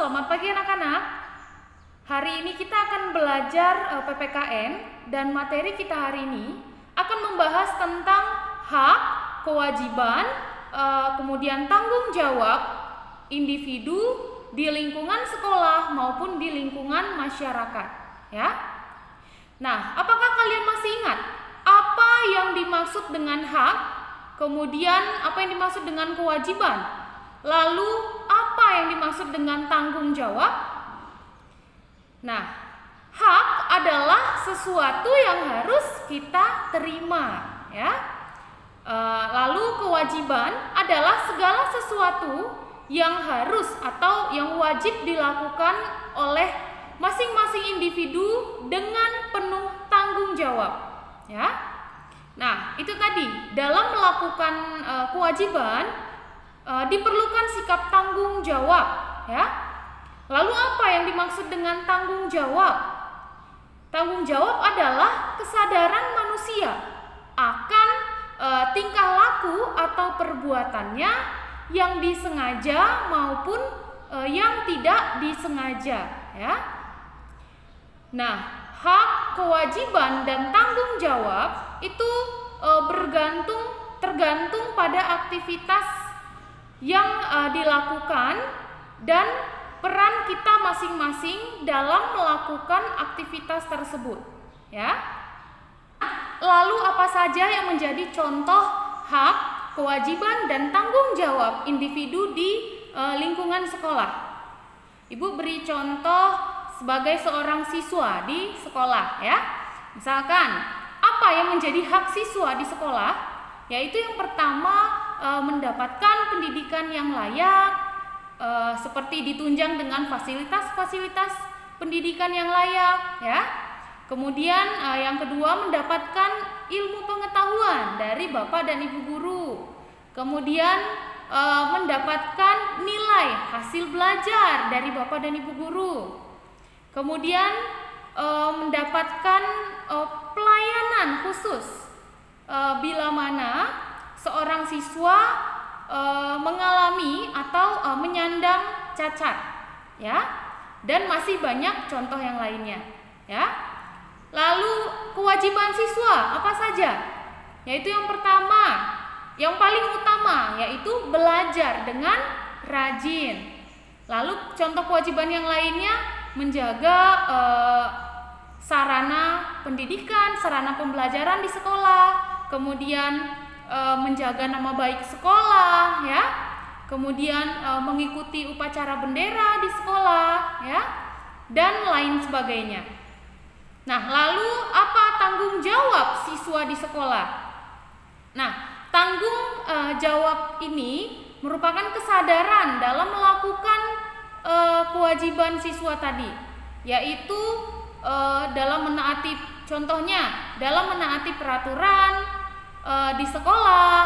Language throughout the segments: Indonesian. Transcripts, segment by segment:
selamat pagi anak-anak. Hari ini kita akan belajar PPKN dan materi kita hari ini akan membahas tentang hak, kewajiban, kemudian tanggung jawab individu di lingkungan sekolah maupun di lingkungan masyarakat, ya. Nah, apakah kalian masih ingat apa yang dimaksud dengan hak, kemudian apa yang dimaksud dengan kewajiban? Lalu apa yang dimaksud dengan tanggung jawab? Nah, hak adalah sesuatu yang harus kita terima, ya. Lalu kewajiban adalah segala sesuatu yang harus atau yang wajib dilakukan oleh masing-masing individu dengan penuh tanggung jawab, ya. Nah, itu tadi dalam melakukan kewajiban diperlukan sikap tanggung jawab, ya. Lalu apa yang dimaksud dengan tanggung jawab? Tanggung jawab adalah kesadaran manusia akan tingkah laku atau perbuatannya yang disengaja maupun yang tidak disengaja, ya. Nah, hak, kewajiban dan tanggung jawab itu tergantung pada aktivitas yang dilakukan dan peran kita masing-masing dalam melakukan aktivitas tersebut, ya. Lalu apa saja yang menjadi contoh hak, kewajiban dan tanggung jawab individu di lingkungan sekolah? Ibu beri contoh sebagai seorang siswa di sekolah, ya. Misalkan apa yang menjadi hak siswa di sekolah? Yaitu yang pertama, mendapatkan pendidikan yang layak, seperti ditunjang dengan fasilitas-fasilitas pendidikan yang layak, ya. Kemudian yang kedua, mendapatkan ilmu pengetahuan dari Bapak dan Ibu guru. Kemudian mendapatkan nilai hasil belajar dari Bapak dan Ibu guru. Kemudian mendapatkan pelayanan khusus bila mana seorang siswa mengalami atau menyandang cacat, ya. Dan masih banyak contoh yang lainnya, ya. Lalu kewajiban siswa apa saja? Yaitu yang pertama, yang paling utama, yaitu belajar dengan rajin. Lalu contoh kewajiban yang lainnya, menjaga sarana pendidikan, sarana pembelajaran di sekolah, kemudian menjaga nama baik sekolah, ya. Kemudian mengikuti upacara bendera di sekolah, ya, dan lain sebagainya. Nah, lalu apa tanggung jawab siswa di sekolah? Nah, tanggung jawab ini merupakan kesadaran dalam melakukan kewajiban siswa tadi, yaitu dalam menaati, contohnya dalam menaati peraturan di sekolah,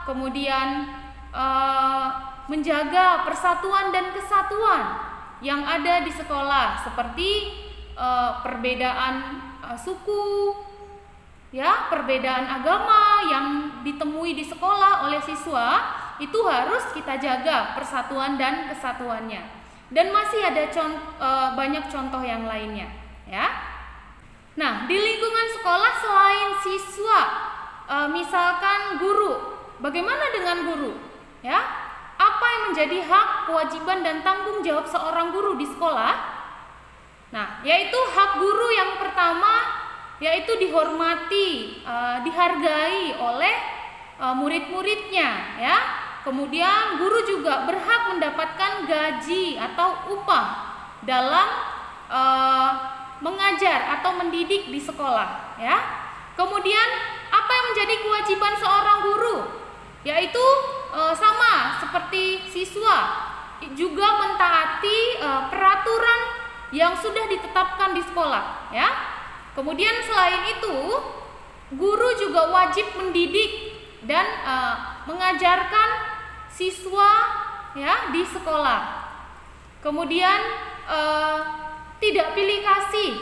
kemudian menjaga persatuan dan kesatuan yang ada di sekolah, seperti perbedaan suku, ya, perbedaan agama yang ditemui di sekolah oleh siswa, itu harus kita jaga persatuan dan kesatuannya. Dan masih ada banyak contoh yang lainnya, ya. Nah, di lingkungan sekolah selain siswa, misalkan guru, bagaimana dengan guru, ya? Apa yang menjadi hak, kewajiban dan tanggung jawab seorang guru di sekolah? Nah, yaitu hak guru yang pertama, yaitu dihormati, dihargai oleh murid-muridnya, ya. Kemudian guru juga berhak mendapatkan gaji atau upah dalam mengajar atau mendidik di sekolah, ya. Kemudian apa yang menjadi kewajiban seorang guru? Yaitu sama seperti siswa, juga mentaati peraturan yang sudah ditetapkan di sekolah, ya. Kemudian selain itu, guru juga wajib mendidik dan mengajarkan siswa, ya, di sekolah. Kemudian tidak pilih kasih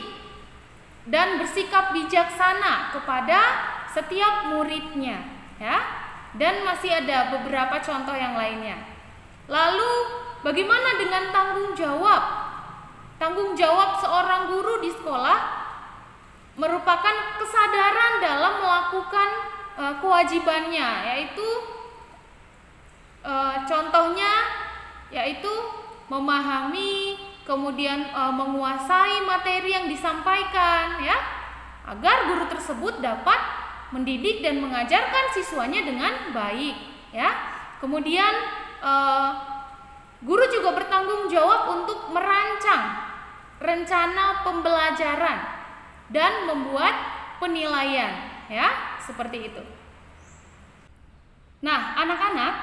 dan bersikap bijaksana kepada setiap muridnya, ya. Dan masih ada beberapa contoh yang lainnya. Lalu bagaimana dengan tanggung jawab tanggung jawab seorang guru di sekolah merupakan kesadaran dalam melakukan kewajibannya, yaitu contohnya yaitu memahami, kemudian menguasai materi yang disampaikan, ya, agar guru tersebut dapat mendidik dan mengajarkan siswanya dengan baik, ya. Kemudian guru juga bertanggung jawab untuk merancang rencana pembelajaran dan membuat penilaian, ya, seperti itu. Nah, anak-anak,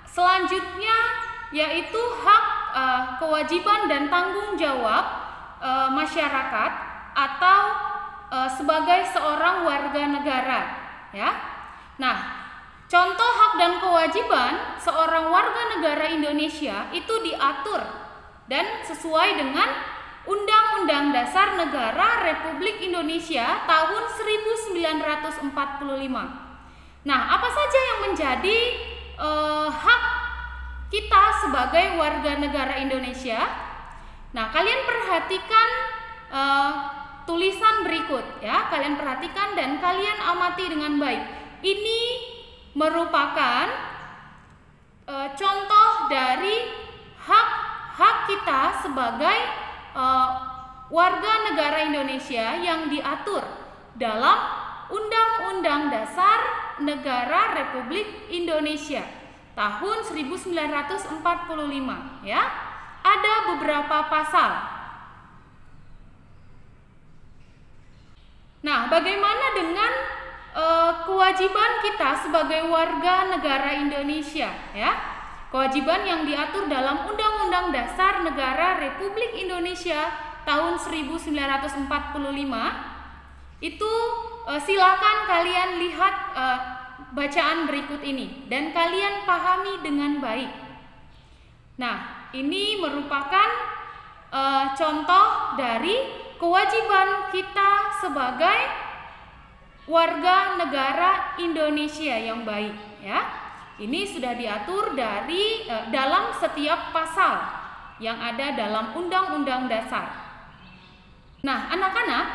selanjutnya yaitu hak, kewajiban dan tanggung jawab masyarakat atau sebagai seorang warga negara, ya. Nah, contoh hak dan kewajiban seorang warga negara Indonesia itu diatur dan sesuai dengan Undang-Undang Dasar Negara Republik Indonesia tahun 1945. Nah, apa saja yang menjadi hak kita sebagai warga negara Indonesia? Nah, kalian perhatikan tulisan berikut, ya. Kalian perhatikan dan kalian amati dengan baik. Ini merupakan contoh dari hak kita sebagai warga negara Indonesia yang diatur dalam Undang-Undang Dasar Negara Republik Indonesia tahun 1945, ya. Ada beberapa pasal. Nah, bagaimana dengan kewajiban kita sebagai warga negara Indonesia, ya? Kewajiban yang diatur dalam Undang-Undang Dasar Negara Republik Indonesia tahun 1945 itu silakan kalian lihat bacaan berikut ini dan kalian pahami dengan baik. Nah, ini merupakan contoh dari kewajiban kita sebagai warga negara Indonesia yang baik, ya. Ini sudah diatur dari dalam setiap pasal yang ada dalam Undang-Undang Dasar. Nah, anak-anak,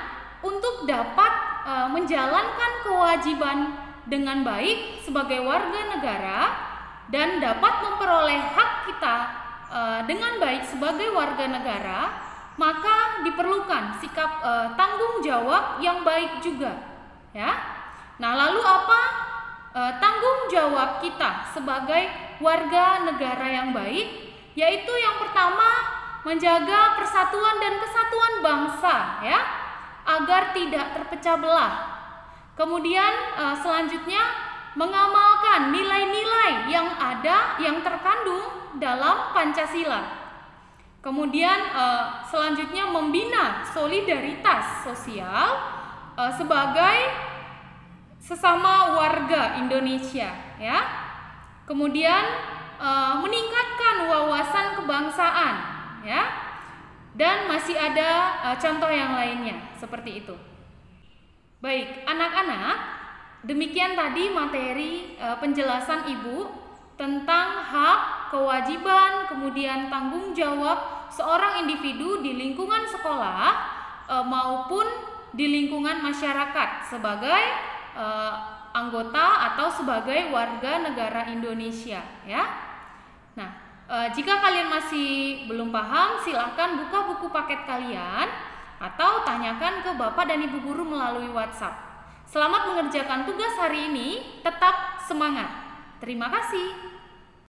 untuk dapat menjalankan kewajiban dengan baik sebagai warga negara dan dapat memperoleh hak kita dengan baik sebagai warga negara, maka diperlukan sikap tanggung jawab yang baik juga, ya. Nah, lalu apa tanggung jawab kita sebagai warga negara yang baik? Yaitu yang pertama, menjaga persatuan dan kesatuan bangsa, ya, agar tidak terpecah belah. Kemudian selanjutnya mengamalkan nilai-nilai yang ada, yang terkandung dalam Pancasila. Kemudian selanjutnya membina solidaritas sosial sebagai sesama warga Indonesia, ya. Kemudian meningkatkan wawasan kebangsaan, ya. Dan masih ada contoh yang lainnya seperti itu. Baik, anak-anak, demikian tadi materi penjelasan Ibu tentang hak, kewajiban, kemudian tanggung jawab seorang individu di lingkungan sekolah maupun di lingkungan masyarakat sebagai anggota atau sebagai warga negara Indonesia, ya. Nah, jika kalian masih belum paham, silakan buka buku paket kalian atau tanyakan ke Bapak dan Ibu guru melalui WhatsApp. Selamat mengerjakan tugas hari ini, tetap semangat. Terima kasih.